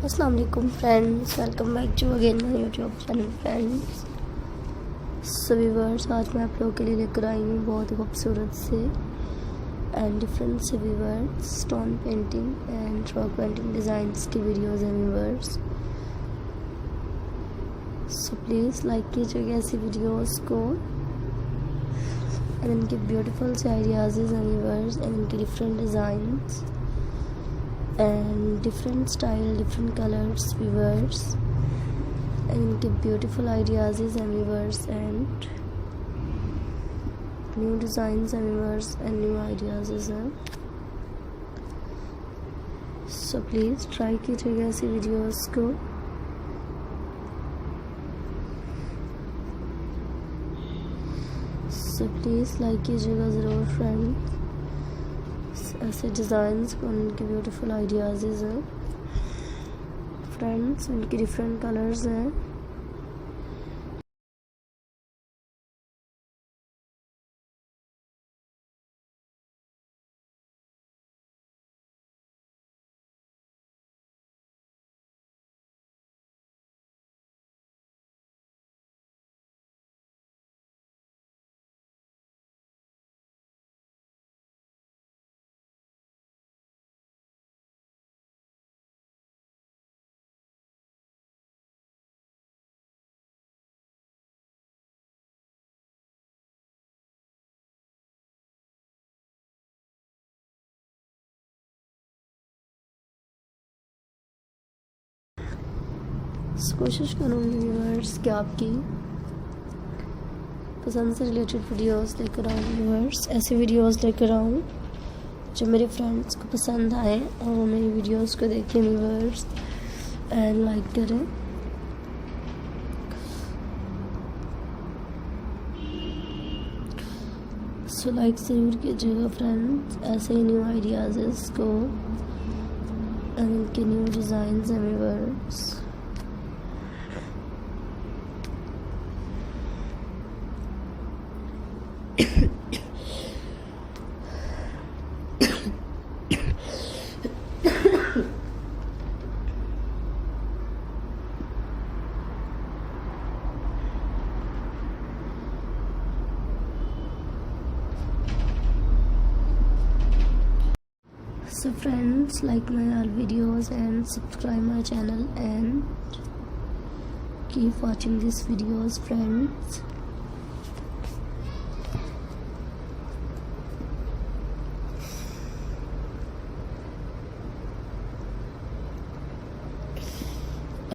अस्सलाम वालेकुम friends, welcome back to again my YouTube channel friends. So viewers, आज मैं आप लोगों के लिए लेकर आई हूँ बहुत ही खूबसूरत से एंड डिफरेंट से viewers stone painting and rock painting designs की वीडियोज़ हैं व्यूअर्स। सो प्लीज़ लाइक कीजिएगा ऐसी वीडियोज़ को एंड इनके ब्यूटीफुल से आइडियाज़ हैं व्यूअर्स एंड इनके different designs and different style, different colors viewers and इनके beautiful ideas and viewers and new designs and viewers and new ideas हैं. So please try कीजिएगा ऐसी वीडियोस को. So please like कीजिएगा ज़रूर friends. ऐसे designs उनके ब्यूटीफुल आइडियाज़ हैं फ्रेंड्स, उनके डिफरेंट कलर्स हैं. कोशिश करूँगी व्यूअर्स कि आपकी पसंद से रिलेटेड वीडियोस लेकर आऊँ व्यूअर्स, ऐसी वीडियोस लेकर आऊँ जो मेरे फ्रेंड्स को पसंद आए और वो मेरी वीडियोस को देखें व्यूअर्स एंड लाइक करें. सो लाइक ज़रूर कीजिएगा फ्रेंड्स ऐसे ही न्यू आइडियाज़ को एंड इनके न्यू डिज़ाइंस हैं viewers. So friends, like my all videos and subscribe my channel and keep watching these videos friends.